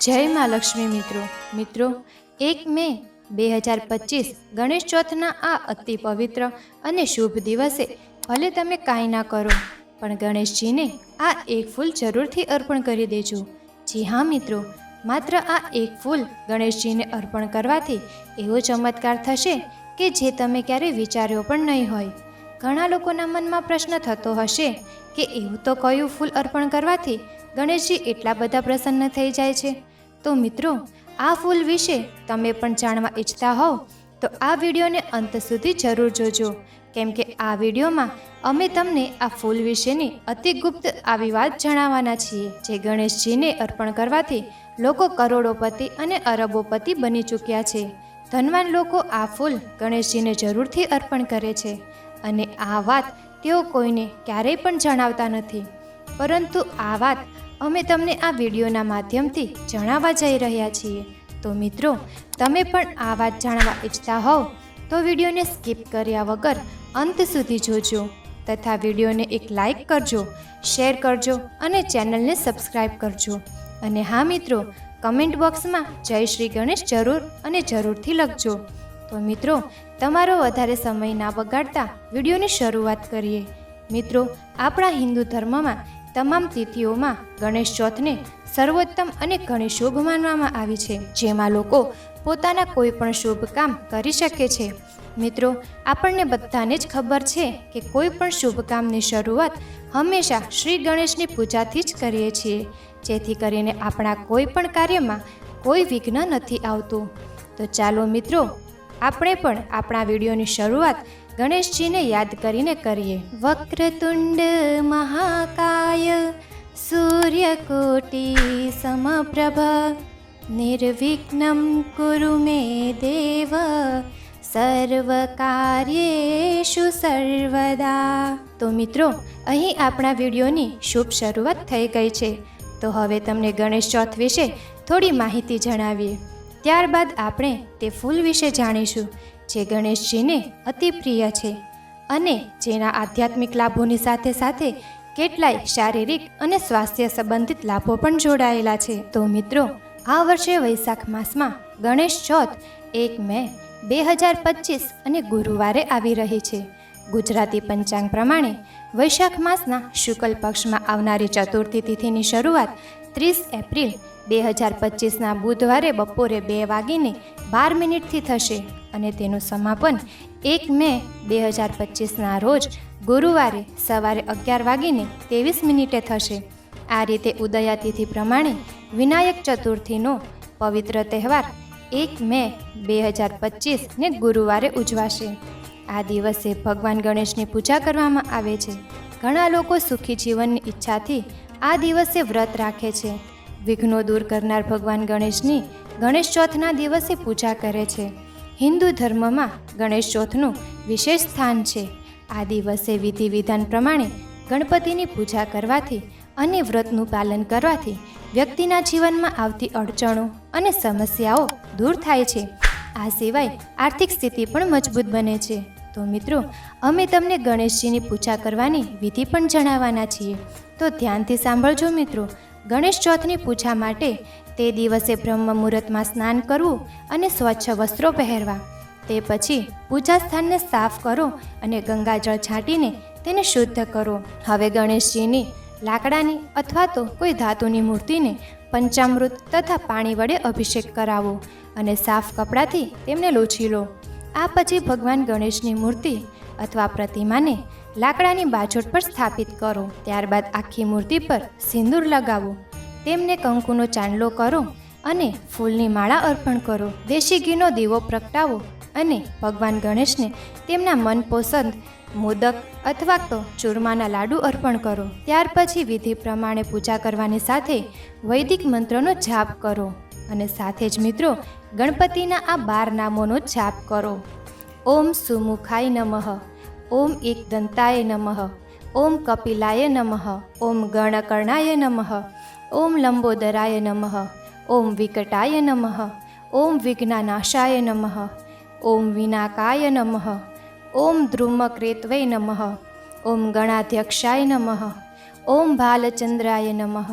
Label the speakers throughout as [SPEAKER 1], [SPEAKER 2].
[SPEAKER 1] જય મા લક્ષ્મી મિત્રો 1 મે 2025 ગણેશ ચોથના આ અતિ પવિત્ર અને શુભ દિવસે ભલે તમે કાંઈ ના કરો પણ ગણેશજીને આ એક ફૂલ જરૂરથી અર્પણ કરી દેજો। જી હા મિત્રો, માત્ર આ એક ફૂલ ગણેશજીને અર્પણ કરવાથી એવો ચમત્કાર થશે કે જે તમે ક્યારેય વિચાર્યો પણ નહીં હોય। ઘણા લોકોના મનમાં પ્રશ્ન થતો હશે કે એવું તો કયું ફૂલ અર્પણ કરવાથી ગણેશજી એટલા બધા પ્રસન્ન થઈ જાય છે। તો મિત્રો, આ ફૂલ વિશે તમે પણ જાણવા ઈચ્છતા હોવ તો આ વિડીયોને અંત સુધી જરૂર જોજો, કેમ કે આ વિડીયોમાં અમે તમને આ ફૂલ વિશેની અતિ ગુપ્ત આવી વાત જણાવવાના છીએ જે ગણેશજીને અર્પણ કરવાથી લોકો કરોડોપતિ અને અરબોપતિ બની ચૂક્યા છે। ધનવાન લોકો આ ફૂલ ગણેશજીને જરૂરથી અર્પણ કરે છે અને આ વાત તેઓ કોઈને ક્યારેય પણ જણાવતા નથી, પરંતુ આ વાત અમે તમને આ વિડીયોના માધ્યમથી જણાવવા જઈ રહ્યા છીએ। તો મિત્રો, તમે પણ આ વાત જાણવા ઈચ્છતા હોવ તો વિડીયોને સ્કીપ કર્યા વગર અંત સુધી જોજો તથા વિડીયોને એક લાઈક કરજો, શેર કરજો અને ચેનલને સબસ્ક્રાઈબ કરજો। અને હા મિત્રો, કમેન્ટ બોક્સમાં જય શ્રી ગણેશ જરૂર અને જરૂરથી લખજો। તો મિત્રો, તમારો વધારે સમય ના બગાડતા વિડીયોની શરૂઆત કરીએ। મિત્રો, આપણા હિન્દુ ધર્મમાં તમામ તિથિઓમાં ગણેશ ચોથને સર્વોત્તમ અને ઘણી શુભ માનવામાં આવી છે, જેમાં લોકો પોતાના કોઈ પણ શુભ કામ કરી શકે છે। મિત્રો, આપણને બધાને જ ખબર છે કે કોઈ પણ શુભ કામની શરૂઆત હંમેશા શ્રી ગણેશની પૂજાથી જ કરીએ છીએ, જેથી કરીને આપણા કોઈ પણ કાર્યમાં કોઈ વિઘ્ન નથી આવતું। તો ચાલો મિત્રો, આપણે પણ આપણા વિડીયોની શરૂઆત ગણેશજીને યાદ કરીને કરીએ। વક્રતુંડ મહાકાય સૂર્યકોટિ સમપ્રભ નિર્વિઘ્નમ કુરુ મે દેવ સર્વકાર્યેષુ સર્વદા। તો મિત્રો, અહીં આપણા વિડીયોની શુભ શરૂઆત થઈ ગઈ છે, તો હવે તમને ગણેશ ચોથ વિશે થોડી માહિતી જણાવીએ। ત્યારબાદ આપણે તે ફૂલ વિશે જાણીશું જે ગણેશજીને અતિ પ્રિય છે અને જેના આધ્યાત્મિક લાભોની સાથે સાથે કેટલાય શારીરિક અને સ્વાસ્થ્ય સંબંધિત લાભો પણ જોડાયેલા છે। તો મિત્રો, આ વર્ષે વૈશાખ માસમાં ગણેશ ચોથ 1 મે 2025 અને ગુરુવારે આવી રહી છે। ગુજરાતી પંચાંગ પ્રમાણે વૈશાખ માસના શુક્લ પક્ષમાં આવનારી ચતુર્થી તિથિની શરૂઆત 30 એપ્રિલ 2025ના બુધવારે બપોરે 2:12 થશે અને તેનું સમાપન 1 મે 2025ના રોજ ગુરુવારે સવારે 11:23 થશે। આ રીતે ઉદયાતિથિ પ્રમાણે વિનાયક ચતુર્થીનો પવિત્ર તહેવાર 1 મે 2025 ને ગુરુવારે ઉજવાશે। આ દિવસે ભગવાન ગણેશની પૂજા કરવામાં આવે છે। ઘણા લોકો સુખી જીવનની ઈચ્છાથી આ દિવસે વ્રત રાખે છે। વિઘ્નો દૂર કરનાર ભગવાન ગણેશની ગણેશ ચોથના દિવસે પૂજા કરે છે। હિન્દુ ધર્મમાં ગણેશ ચોથનું વિશેષ સ્થાન છે। આ દિવસે વિધિ વિધાન પ્રમાણે ગણપતિની પૂજા કરવાથી અને વ્રતનું પાલન કરવાથી વ્યક્તિના જીવનમાં આવતી અડચણો અને સમસ્યાઓ દૂર થાય છે। આ સિવાય આર્થિક સ્થિતિ પણ મજબૂત બને છે। તો મિત્રો, અમે તમને ગણેશજીની પૂજા કરવાની વિધિ પણ જણાવવાના છીએ, તો ધ્યાનથી સાંભળજો મિત્રો। ગણેશ ચોથની પૂજા માટે તે દિવસે બ્રહ્મ મુહૂર્તમાં સ્નાન કરવું અને સ્વચ્છ વસ્ત્રો પહેરવા। તે પછી પૂજા સ્થાનને સાફ કરો અને ગંગાજળ છાંટીને તેને શુદ્ધ કરો। હવે ગણેશજીની લાકડાની અથવા તો કોઈ ધાતુની મૂર્તિને પંચામૃત તથા પાણી વડે અભિષેક કરાવો અને સાફ કપડાથી તેમને લૂછી લો। આ પછી ભગવાન ગણેશની મૂર્તિ અથવા પ્રતિમાને લાકડાની બાજોટ પર સ્થાપિત કરો। ત્યારબાદ આખી મૂર્તિ પર સિંદૂર લગાવો, તેમને કંકુનો ચાંદલો કરો અને ફૂલની માળા અર્પણ કરો। દેશી ઘીનો દીવો પ્રગટાવો અને ભગવાન ગણેશને તેમના મનપસંદ મોદક અથવા તો ચૂરમાના લાડુ અર્પણ કરો। ત્યાર પછી વિધિ પ્રમાણે પૂજા કરવાની સાથે વૈદિક મંત્રનો જાપ કરો અને સાથે જ મિત્રો ગણપતિના આ 12 નામોનો જાપ કરો। ઓમ સુમુખાય નમઃ, ઓમ એકદંતાય નમઃ, ઓમ કપિલાય નમઃ, ઓમ ગણકર્ણાય નમઃ, ઓમ લંબોદરાય નમઃ, ઓમ વિકટાય નમઃ, ઓમ વિઘ્નનાશાય નમઃ, ઓમ વિનાકાય નમઃ, ઓમ ધ્રુમકેત્વય નમઃ, ઓમ ગણાધ્યક્ષાય નમઃ, ઓમ ભાલચંદ્રાય નમઃ,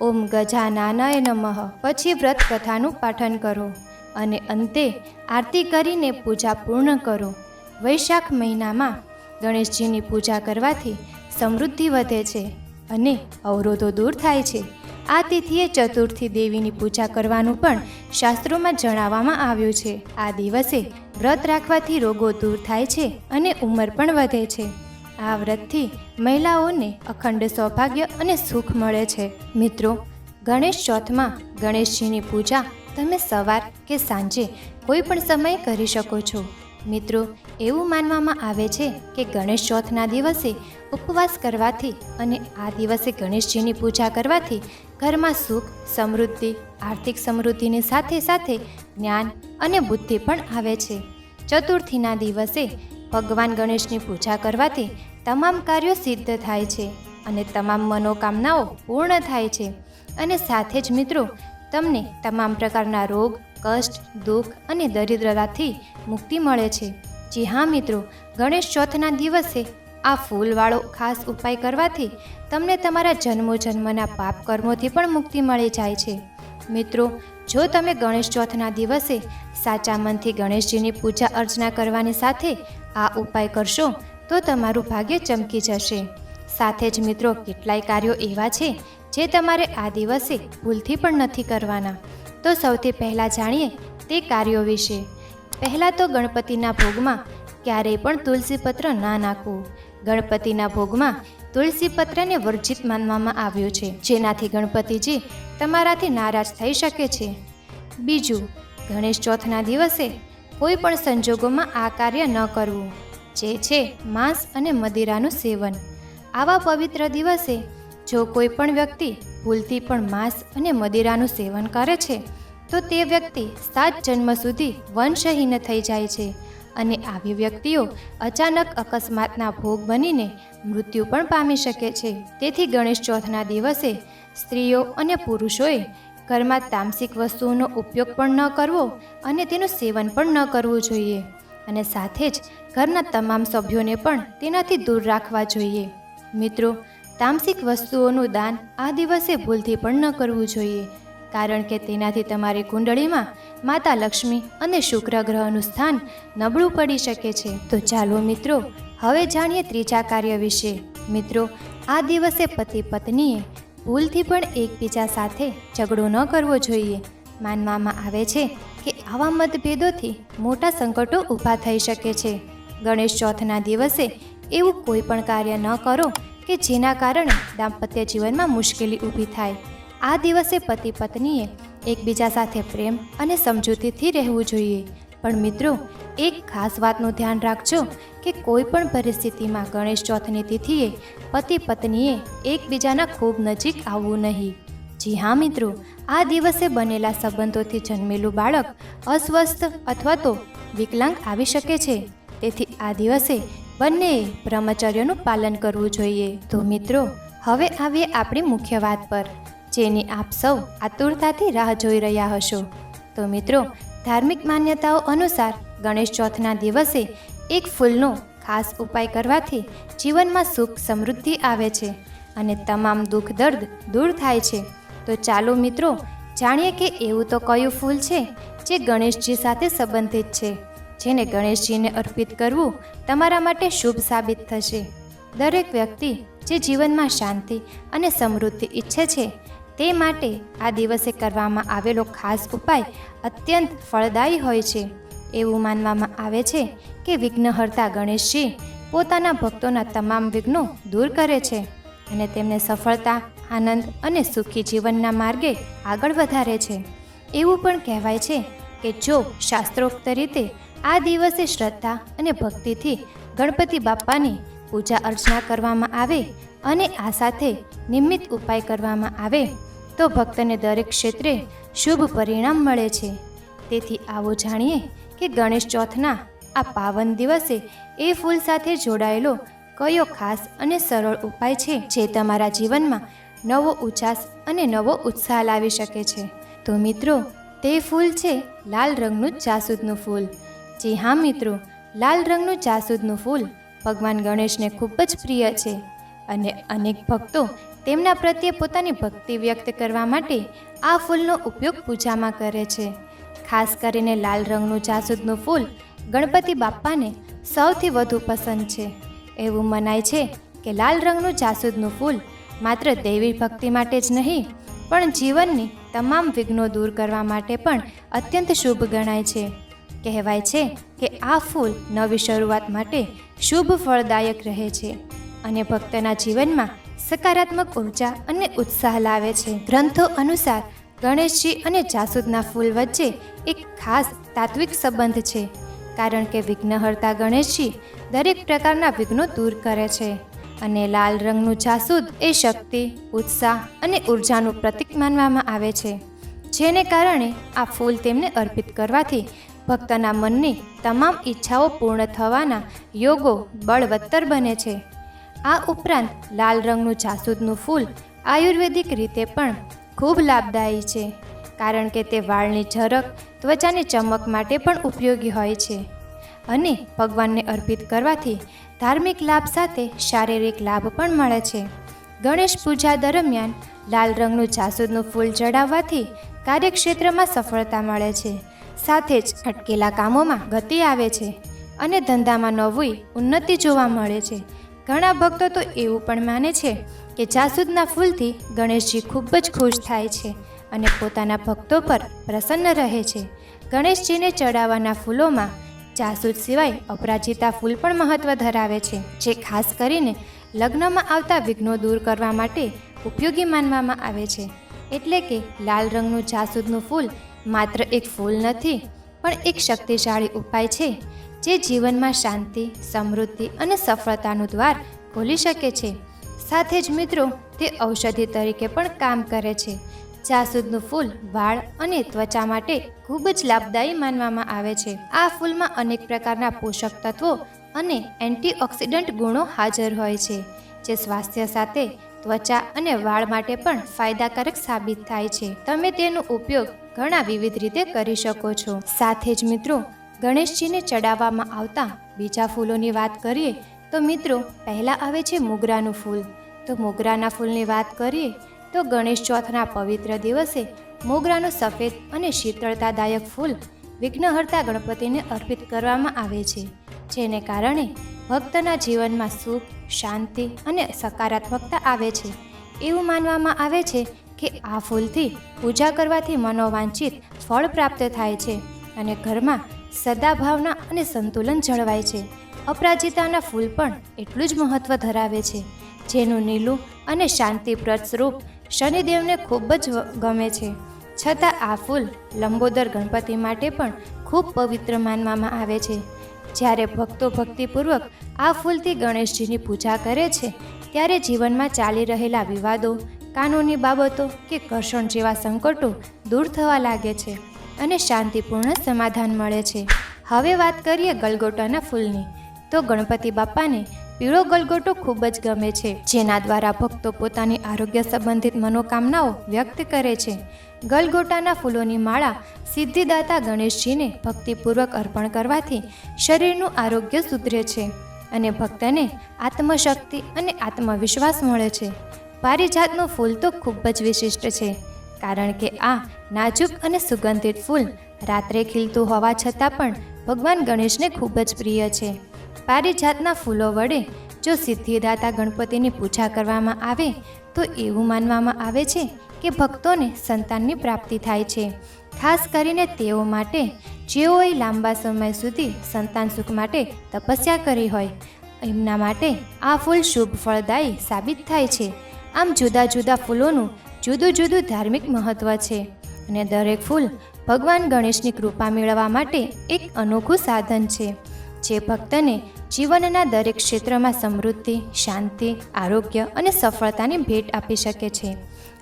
[SPEAKER 1] ઓમ ગજાનનાય નમઃ પછી વ્રત કથાનું પાઠન કરો અને અંતે આરતી કરીને પૂજા પૂર્ણ કરો. વૈશાખ મહિનામાં ગણેશજીની પૂજા કરવાથી સમૃદ્ધિ વધે છે અને અવરોધો દૂર થાય છે. આ તિથિએ ચતુર્થી દેવીની પૂજા કરવાનું પણ શાસ્ત્રોમાં જણાવવામાં આવ્યું છે. આ દિવસે વ્રત રાખવાથી રોગો દૂર થાય છે અને ઉંમર પણ વધે છે. આ વ્રતથી મહિલાઓને અખંડ સૌભાગ્ય અને સુખ મળે છે. મિત્રો, ગણેશ ચોથમાં ગણેશજીની પૂજા તમે સવાર કે સાંજે કોઈ પણ સમયે કરી શકો છો. મિત્રો, એવું માનવામાં આવે છે કે ગણેશ ચોથના દિવસે ઉપવાસ કરવાથી અને આ દિવસે ગણેશજીની પૂજા કરવાથી ઘરમાં સુખ, સમૃદ્ધિ, આર્થિક સમૃદ્ધિની સાથે સાથે જ્ઞાન અને બુદ્ધિ પણ આવે છે. ચતુર્થીના દિવસે ભગવાન ગણેશની પૂજા કરવાથી તમામ કાર્યો સિદ્ધ થાય છે અને તમામ મનોકામનાઓ પૂર્ણ થાય છે. અને સાથે જ મિત્રો, તમને તમામ પ્રકારના રોગ, કષ્ટ, દુઃખ અને દરિદ્રતાથી મુક્તિ મળે છે. જી હા મિત્રો, ગણેશ ચોથના દિવસે આ ફૂલવાળો ખાસ ઉપાય કરવાથી તમને તમારા જન્મોજન્મના પાપ કર્મોથી પણ મુક્તિ મળી જાય છે. મિત્રો, જો તમે ગણેશ ચોથના દિવસે સાચા મનથી ગણેશજીની પૂજા અર્ચના કરવાની સાથે આ ઉપાય કરશો તો તમારું ભાગ્ય ચમકી જશે. સાથે જ મિત્રો, કેટલાય કાર્યો એવા છે જે તમારે આ દિવસે ભૂલથી પણ નથી કરવાના. તો સૌથી પહેલાં જાણીએ તે કાર્યો વિશે. પહેલાં તો ગણપતિના ભોગમાં ક્યારેય પણ તુલસીપત્ર ના નાખવું. ગણપતિના ભોગમાં તુલસીપત્રને વર્જિત માનવામાં આવ્યું છે, જેનાથી ગણપતિજી તમારાથી નારાજ થઈ શકે છે. બીજું, ગણેશ ચોથના દિવસે કોઈ પણ સંજોગોમાં આ કાર્ય ન કરવું, જે છે માંસ અને મદિરાનું સેવન. આવા પવિત્ર દિવસે જો કોઈ પણ વ્યક્તિ ભૂલથી પણ માંસ અને મદિરાનું સેવન કરે છે તો તે વ્યક્તિ 7 જન્મ સુધી વંશહીન થઈ જાય છે અને આવી વ્યક્તિઓ અચાનક અકસ્માતના ભોગ બનીને મૃત્યુ પણ પામી શકે છે. તેથી ગણેશ ચોથના દિવસે સ્ત્રીઓ અને પુરુષોએ ઘરમાં તામસિક વસ્તુઓનો ઉપયોગ પણ ન કરવો અને તેનું સેવન પણ ન કરવું જોઈએ અને સાથે જ ઘરના તમામ સભ્યોને પણ તેનાથી દૂર રાખવા જોઈએ. મિત્રો, તામસિક વસ્તુઓનું દાન આ દિવસે ભૂલથી પણ ન કરવું જોઈએ, કારણ કે તેનાથી તમારી કુંડળીમાં માતા લક્ષ્મી અને શુક્ર ગ્રહનું સ્થાન નબળું પડી શકે છે. તો ચાલો મિત્રો, હવે જાણીએ ત્રીજા કાર્ય વિશે. મિત્રો, આ દિવસે પતિ પત્નીએ ભૂલથી પણ એકબીજા સાથે ઝઘડો ન કરવો જોઈએ. માનવામાં આવે છે કે આવા મતભેદોથી મોટા સંકટો ઊભા થઈ શકે છે. ગણેશ ચોથના દિવસે એવું કોઈ પણ કાર્ય ન કરો કે જેના કારણે દાંપત્ય જીવનમાં મુશ્કેલી ઊભી થાય. આ દિવસે પતિ પત્નીએ એકબીજા સાથે પ્રેમ અને સમજૂતીથી રહેવું જોઈએ. પણ મિત્રો, એક ખાસ વાતનું ધ્યાન રાખજો કે કોઈ પણ પરિસ્થિતિમાં ગણેશ ચોથની તિથિએ પતિ પત્નીએ એકબીજાના ખૂબ નજીક આવવું નહીં. જી હા મિત્રો, આ દિવસે બનેલા સંબંધોથી જન્મેલું બાળક અસ્વસ્થ અથવા તો વિકલાંગ આવી શકે છે. તેથી આ દિવસે બંનેએ બ્રહ્મચર્યનું પાલન કરવું જોઈએ. તો મિત્રો, હવે આવીએ આપણી મુખ્ય વાત પર, જેની આપ સૌ આતુરતાથી રાહ જોઈ રહ્યા હશો. તો મિત્રો, ધાર્મિક માન્યતાઓ અનુસાર ગણેશ ચોથના દિવસે એક ફૂલનો ખાસ ઉપાય કરવાથી જીવનમાં સુખ સમૃદ્ધિ આવે છે અને તમામ દુઃખ દર્દ દૂર થાય છે. તો ચાલો મિત્રો, જાણીએ કે એવું તો કયું ફૂલ છે જે ગણેશજી સાથે સંબંધિત છે, જેને ગણેશજીને અર્પિત કરવું તમારા માટે શુભ સાબિત થશે. દરેક વ્યક્તિ જે જીવનમાં શાંતિ અને સમૃદ્ધિ ઈચ્છે છે તે માટે આ દિવસે કરવામાં આવેલો ખાસ ઉપાય અત્યંત ફળદાયી હોય છે. એવું માનવામાં આવે છે કે વિઘ્નહર્તા ગણેશજી પોતાના ભક્તોના તમામ વિઘ્નો દૂર કરે છે અને તેમને સફળતા, આનંદ અને સુખી જીવનના માર્ગે આગળ વધારે છે. એવું પણ કહેવાય છે કે જો શાસ્ત્રોક્ત રીતે આ દિવસે શ્રદ્ધા અને ભક્તિથી ગણપતિ બાપ્પાની પૂજા અર્ચના કરવામાં આવે અને આ સાથે નિયમિત ઉપાય કરવામાં આવે તો ભક્તને દરેક ક્ષેત્રે શુભ પરિણામ મળે છે. તેથી આવો જાણીએ કે ગણેશ ચોથના આ પાવન દિવસે એ ફૂલ સાથે જોડાયેલો કયો ખાસ અને સરળ ઉપાય છે જે તમારા જીવનમાં નવો ઉચ્છ્વાસ અને નવો ઉત્સાહ લાવી શકે છે. તો મિત્રો, તે ફૂલ છે લાલ રંગનું જાસૂદનું ફૂલ. જી હા મિત્રો, લાલ રંગનું જાસૂદનું ફૂલ ભગવાન ગણેશને ખૂબ જ પ્રિય છે અને અનેક ભક્તો તેમના પ્રત્યે પોતાની ભક્તિ વ્યક્ત કરવા માટે આ ફૂલનો ઉપયોગ પૂજામાં કરે છે. ખાસ કરીને લાલ રંગનું જાસૂદનું ફૂલ ગણપતિ બાપ્પાને સૌથી વધુ પસંદ છે. એવું મનાય છે કે લાલ રંગનું જાસૂદનું ફૂલ માત્ર દૈવી ભક્તિ માટે જ નહીં પણ જીવનની તમામ વિઘ્નો દૂર કરવા માટે પણ અત્યંત શુભ ગણાય છે. કહેવાય છે કે આ ફૂલ નવી શરૂઆત માટે શુભ ફળદાયક રહે છે અને ભક્તના જીવનમાં સકારાત્મક ઉર્જા અને ઉત્સાહ લાવે છે. ગ્રંથો અનુસાર ગણેશજી અને જાસૂદના ફૂલ વચ્ચે એક ખાસ તાત્વિક સંબંધ છે, કારણ કે વિઘ્નહર્તા ગણેશજી દરેક પ્રકારના વિઘ્નો દૂર કરે છે અને લાલ રંગનું જાસૂદ એ શક્તિ, ઉત્સાહ અને ઉર્જાનું પ્રતીક માનવામાં આવે છે, જેને કારણે આ ફૂલ તેમને અર્પિત કરવાથી ભક્તના મનની તમામ ઈચ્છાઓ પૂર્ણ થવાના યોગો બળવત્તર બને છે. આ ઉપરાંત લાલ રંગનું જાસૂદનું ફૂલ આયુર્વેદિક રીતે પણ ખૂબ લાભદાયી છે, કારણ કે તે વાળની ઝરક, ત્વચાની ચમક માટે પણ ઉપયોગી હોય છે અને ભગવાનને અર્પિત કરવાથી ધાર્મિક લાભ સાથે શારીરિક લાભ પણ મળે છે. ગણેશ પૂજા દરમિયાન લાલ રંગનું જાસૂદનું ફૂલ ચડાવવાથી કાર્યક્ષેત્રમાં સફળતા મળે છે, સાથે જ અટકેલા કામોમાં ગતિ આવે છે અને ધંધામાં નવી ઉન્નતિ જોવા મળે છે. ઘણા ભક્તો તો એવું પણ માને છે કે જાસૂદના ફૂલથી ગણેશજી ખૂબ જ ખુશ થાય છે અને પોતાના ભક્તો પર પ્રસન્ન રહે છે. ગણેશજીને ચડાવવાના ફૂલોમાં જાસૂદ સિવાય અપરાજિતા ફૂલ પણ મહત્વ ધરાવે છે, જે ખાસ કરીને લગ્નમાં આવતા વિઘ્નો દૂર કરવા માટે ઉપયોગી માનવામાં આવે છે. એટલે કે લાલ રંગનું જાસૂદનું ફૂલ માત્ર એક ફૂલ નથી પણ એક શક્તિશાળી ઉપાય છે, જે જીવનમાં શાંતિ, સમૃદ્ધિ અને સફળતાનું દ્વાર ખોલી શકે છે. સાથે જ મિત્રો, તે ઔષધિ તરીકે પણ કામ કરે છે. જાસૂદનું ફૂલ વાળ અને ત્વચા માટે ખૂબ જ લાભદાયી માનવામાં આવે છે. આ ફૂલમાં અનેક પ્રકારના પોષક તત્વો અને એન્ટીઓક્સિડન્ટ ગુણો હાજર હોય છે, જે સ્વાસ્થ્ય સાથે ત્વચા અને વાળ માટે પણ ફાયદાકારક સાબિત થાય છે. તમે તેનો ઉપયોગ ઘણા વિવિધ રીતે કરી શકો છો. સાથે જ મિત્રો, ગણેશજીને ચડાવવામાં આવતા બીજા ફૂલોની વાત કરીએ તો મિત્રો, પહેલાં આવે છે મોગરાનું ફૂલ. તો મોગરાના ફૂલની વાત કરીએ તો ગણેશ ચોથના પવિત્ર દિવસે મોગરાનું સફેદ અને શીતળતાદાયક ફૂલ વિઘ્નહર્તા ગણપતિને અર્પિત કરવામાં આવે છે, જેને કારણે ભક્તના જીવનમાં સુખ, શાંતિ અને સકારાત્મકતા આવે છે. એવું માનવામાં આવે છે કે આ ફૂલથી પૂજા કરવાથી મનોવાંછિત ફળ પ્રાપ્ત થાય છે અને ઘરમાં સદાભાવના અને સંતુલન જળવાય છે. અપરાજિતાના ફૂલ પણ એટલું જ મહત્વ ધરાવે છે, જેનું નીલું અને શાંતિપ્રદ સ્વરૂપ શનિદેવને ખૂબ જ ગમે છે. છતાં આ ફૂલ લંબોદર ગણપતિ માટે પણ ખૂબ પવિત્ર માનવામાં આવે છે. જ્યારે ભક્તો ભક્તિપૂર્વક આ ફૂલથી ગણેશજીની પૂજા કરે છે, ત્યારે જીવનમાં ચાલી રહેલા વિવાદો, કાનૂની બાબતો કે ઘર્ષણ જેવા સંકટો દૂર થવા લાગે છે અને શાંતિપૂર્ણ સમાધાન મળે છે. હવે વાત કરીએ ગલગોટાના ફૂલની. તો ગણપતિ બાપ્પાને પીળો ગલગોટો ખૂબ જ ગમે છે, જેના દ્વારા ભક્તો પોતાની આરોગ્ય સંબંધિત મનોકામનાઓ વ્યક્ત કરે છે. ગલગોટાના ફૂલોની માળા સિદ્ધિદાતા ગણેશજીને ભક્તિપૂર્વક અર્પણ કરવાથી શરીરનું આરોગ્ય સુધરે છે અને ભક્તને આત્મશક્તિ અને આત્મવિશ્વાસ મળે છે. પારિજાતનું ફૂલ તો ખૂબ જ વિશિષ્ટ છે, કારણ કે આ નાજુક અને સુગંધિત ફૂલ રાત્રે ખીલતું હોવા છતાં પણ ભગવાન ગણેશને ખૂબ જ પ્રિય છે. પારિજાતના ફૂલો વડે જો સિદ્ધિદાતા ગણપતિની પૂજા કરવામાં આવે તો એવું માનવામાં આવે છે કે ભક્તોને સંતાનની પ્રાપ્તિ થાય છે. ખાસ કરીને તેઓ માટે જેઓએ લાંબા સમય સુધી સંતાન સુખ માટે તપસ્યા કરી હોય, એમના માટે આ ફૂલ શુભ ફળદાયી સાબિત થાય છે. આમ જુદા જુદા ફૂલોનું જુદું જુદું ધાર્મિક મહત્ત્વ છે અને દરેક ફૂલ ભગવાન ગણેશની કૃપા મેળવવા માટે એક અનોખું સાધન છે, જે ભક્તને જીવનના દરેક ક્ષેત્રમાં સમૃદ્ધિ, શાંતિ, આરોગ્ય અને સફળતાની ભેટ આપી શકે છે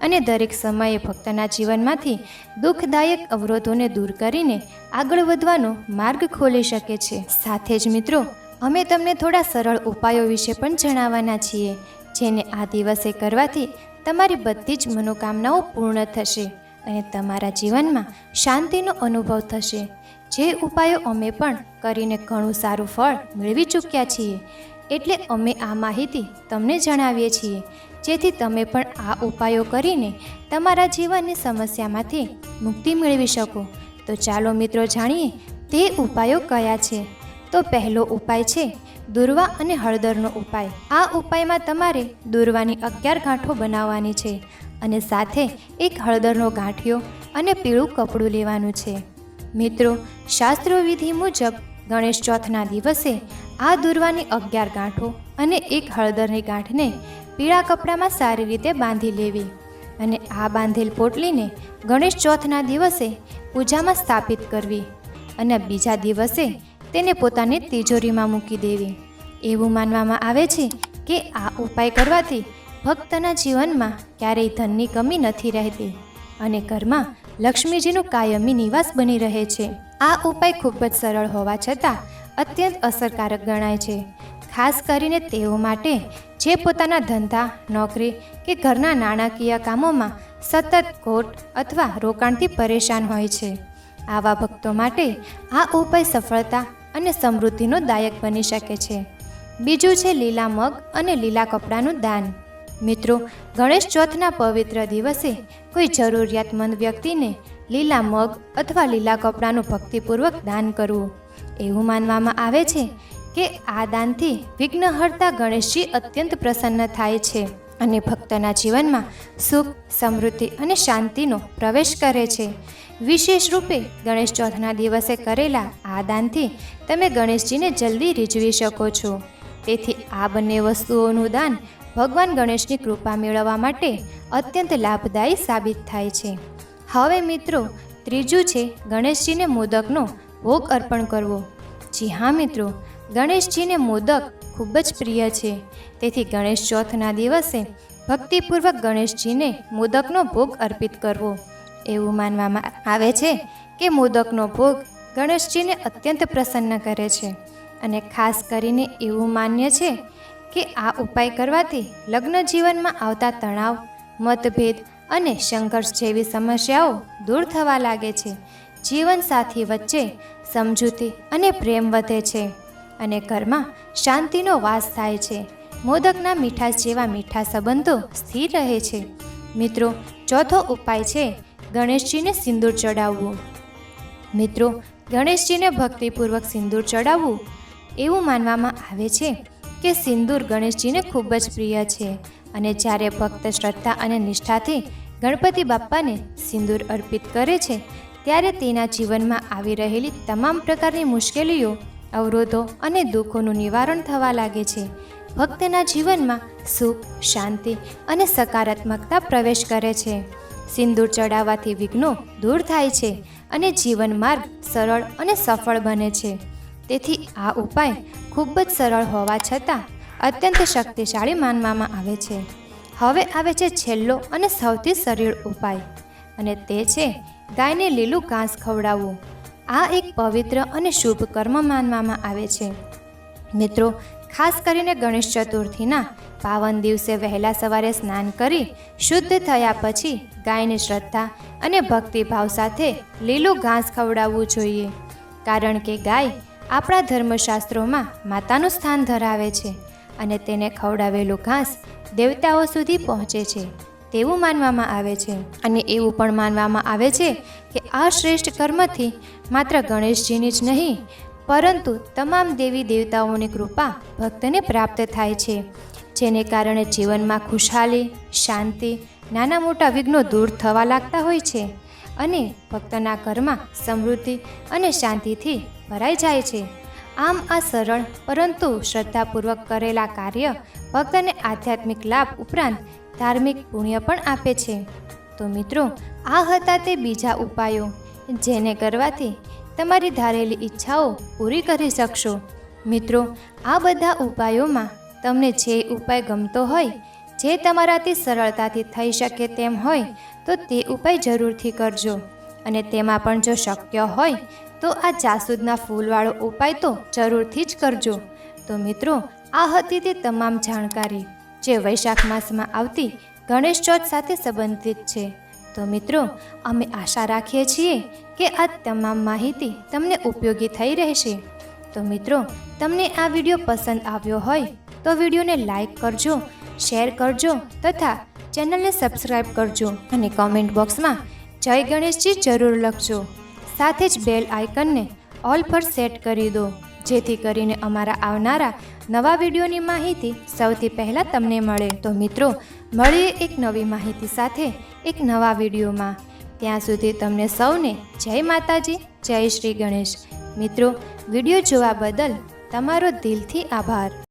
[SPEAKER 1] અને દરેક સમયે ભક્તના જીવનમાંથી દુઃખદાયક અવરોધોને દૂર કરીને આગળ વધવાનો માર્ગ ખોલી શકે છે. સાથે જ મિત્રો, અમે તમને થોડા સરળ ઉપાયો વિશે પણ જણાવવાના છીએ, જેને આ દિવસે કરવાથી તમારી બધી જ મનોકામનાઓ પૂર્ણ થશે અને તમારા જીવનમાં શાંતિનો અનુભવ થશે. જે ઉપાયો અમે પણ કરીને ઘણું સારું ફળ મેળવી ચૂક્યા છીએ, એટલે અમે આ માહિતી તમને જણાવીએ છીએ જેથી તમે પણ આ ઉપાયો કરીને તમારા જીવનની સમસ્યામાંથી મુક્તિ મેળવી શકો. તો ચાલો મિત્રો જાણીએ તે ઉપાયો કયા છે. તો પહેલો ઉપાય છે દુર્વા અને હળદરનો ઉપાય. આ ઉપાયમાં તમારે દુર્વાની 11 ગાંઠો બનાવવાની છે અને સાથે એક હળદરનો ગાંઠિયો અને પીળું કપડું લેવાનું છે. મિત્રો, શાસ્ત્રો વિધિ મુજબ ગણેશ ચોથના દિવસે આ દુર્વાની 11 ગાંઠો અને એક હળદરની ગાંઠને પીળા કપડામાં સારી રીતે બાંધી લેવી અને આ બાંધેલ પોટલીને ગણેશ ચોથના દિવસે પૂજામાં સ્થાપિત કરવી અને બીજા દિવસે તેને પોતાની તિજોરીમાં મૂકી દેવી. એવું માનવામાં આવે છે કે આ ઉપાય કરવાથી ભક્તના જીવનમાં ક્યારેય ધનની કમી નથી રહેતી અને ઘરમાં લક્ષ્મીજીનું કાયમી નિવાસ બની રહે છે. આ ઉપાય ખૂબ જ સરળ હોવા છતાં અત્યંત અસરકારક ગણાય છે, ખાસ કરીને તેઓ માટે જે પોતાના ધંધા, નોકરી કે ઘરના નાણાકીય કામોમાં સતત ખોટ અથવા રોકાણથી પરેશાન હોય છે. આવા ભક્તો માટે આ ઉપાય સફળતા અને સમૃદ્ધિનો દાયક બની શકે છે. બીજું છે લીલા મગ અને લીલા કપડાનું દાન. મિત્રો, ગણેશ ચોથના પવિત્ર દિવસે કોઈ જરૂરિયાતમંદ વ્યક્તિને લીલા મગ અથવા લીલા કપડાનું ભક્તિપૂર્વક દાન કરવું. એવું માનવામાં આવે છે કે આ દાનથી વિઘ્નહર્તા ગણેશજી અત્યંત પ્રસન્ન થાય છે અને ભક્તના જીવનમાં સુખ, સમૃદ્ધિ અને શાંતિનો પ્રવેશ કરે છે. વિશેષ રૂપે ગણેશ ચોથના દિવસે કરેલા આ દાનથી તમે ગણેશજીને જલ્દી રીઝવી શકો છો. તેથી આ બંને વસ્તુઓનું દાન ભગવાન ગણેશની કૃપા મેળવવા માટે અત્યંત લાભદાયી સાબિત થાય છે. હવે મિત્રો, ત્રીજું છે ગણેશજીને મોદકનો ભોગ અર્પણ કરવો. જી હા મિત્રો, ગણેશજીને મોદક ખૂબ જ પ્રિય છે. તેથી ગણેશ ચોથના દિવસે ભક્તિપૂર્વક ગણેશજીને મોદકનો ભોગ અર્પિત કરવો. એવું માનવામાં આવે છે કે મોદકનો ભોગ ગણેશજીને અત્યંત પ્રસન્ન કરે છે અને ખાસ કરીને એવું માન્ય છે કે આ ઉપાય કરવાથી લગ્ન જીવનમાં આવતા તણાવ, મતભેદ અને સંઘર્ષ જેવી સમસ્યાઓ દૂર થવા લાગે છે. જીવનસાથી વચ્ચે સમજૂતી અને પ્રેમ વધે છે અને ઘરમાં શાંતિનો વાસ થાય છે. મોદકના મીઠાશ જેવા મીઠા સંબંધો સ્થિર રહે છે. મિત્રો, ચોથો ઉપાય છે ગણેશજીને સિંદૂર ચડાવવું. મિત્રો, ગણેશજીને ભક્તિપૂર્વક સિંદૂર ચડાવવું. એવું માનવામાં આવે છે કે સિંદૂર ગણેશજીને ખૂબ જ પ્રિય છે અને જ્યારે ભક્ત શ્રદ્ધા અને નિષ્ઠાથી ગણપતિ બાપ્પાને સિંદૂર અર્પિત કરે છે ત્યારે તેના જીવનમાં આવી રહેલી તમામ પ્રકારની મુશ્કેલીઓ, અવરોધો અને દુઃખોનું નિવારણ થવા લાગે છે. ભક્તના જીવનમાં સુખ, શાંતિ અને સકારાત્મકતા પ્રવેશ કરે છે. સિંદૂર ચડાવવાથી વિઘ્નો દૂર થાય છે અને જીવન માર્ગ સરળ અને સફળ બને છે. તેથી આ ઉપાય ખૂબ જ સરળ હોવા છતાં અત્યંત શક્તિશાળી માનવામાં આવે છે. હવે આવે છે છેલ્લો અને સૌથી સરળ ઉપાય અને તે છે ગાયને લીલું ઘાસ ખવડાવવું. આ એક પવિત્ર અને શુભ કર્મ માનવામાં આવે છે. મિત્રો, ખાસ કરીને ગણેશ ચતુર્થીના પાવન દિવસે વહેલા સવારે સ્નાન કરી શુદ્ધ થયા પછી ગાયને શ્રદ્ધા અને ભક્તિભાવ સાથે લીલું ઘાસ ખવડાવવું જોઈએ. કારણ કે ગાય આપણા ધર્મશાસ્ત્રોમાં માતાનું સ્થાન ધરાવે છે અને તેને ખવડાવેલું ઘાસ દેવતાઓ સુધી પહોંચે છે તેવું માનવામાં આવે છે. અને એવું પણ માનવામાં આવે છે કે આ શ્રેષ્ઠ કર્મથી માત્ર ગણેશજીની જ નહીં પરંતુ તમામ દેવી દેવતાઓની કૃપા ભક્તને પ્રાપ્ત થાય છે, જેને કારણે જીવનમાં ખુશહાલી, શાંતિ, નાના મોટા વિઘ્નો દૂર થવા લાગતા હોય છે અને ભક્તના ઘરમાં સમૃદ્ધિ અને શાંતિથી ભરાઈ જાય છે. આમ આ સરળ પરંતુ શ્રદ્ધાપૂર્વક કરેલા કાર્ય ભક્તને આધ્યાત્મિક લાભ ઉપરાંત ધાર્મિક પુણ્ય પણ આપે છે. તો મિત્રો, આ હતા તે બીજા ઉપાયો જેને કરવાથી તમારી ધારેલી ઈચ્છાઓ પૂરી કરી શકશો. મિત્રો, આ બધા ઉપાયોમાં તમને જે ઉપાય ગમતો હોય, જે તમારાથી સરળતાથી થઈ શકે તેમ હોય તો તે ઉપાય જરૂરથી કરજો. અને તેમાં પણ જો શક્ય હોય તો આ જાસૂદના ફૂલવાળો ઉપાય તો જરૂરથી જ કરજો. તો મિત્રો, આ હતી તે તમામ જાણકારી જે વૈશાખ માસમાં આવતી ગણેશ ચોથ સાથે સંબંધિત છે. તો મિત્રો, અમે આશા રાખીએ છીએ કે આ તમામ માહિતી તમને ઉપયોગી થઈ રહેશે. તો મિત્રો, તમને આ વિડીયો પસંદ આવ્યો હોય તો વિડીયોને લાઈક કરજો, શેર કરજો તથા ચેનલને સબસ્ક્રાઈબ કરજો અને કોમેન્ટ બોક્સમાં જય ગણેશજી જરૂર લખજો. સાથે જ બેલ આઇકનને ઓલ પર સેટ કરી દો, જેથી કરીને અમારા આવનારા નવા વિડીયોની માહિતી સૌથી પહેલાં તમને મળે. તો મિત્રો, મળીએ એક નવી માહિતી સાથે એક નવા વિડીયોમાં. ત્યાં સુધી તમને સૌને જય માતાજી, જય શ્રી ગણેશ. મિત્રો, વિડીયો જોવા બદલ તમારો દિલથી આભાર.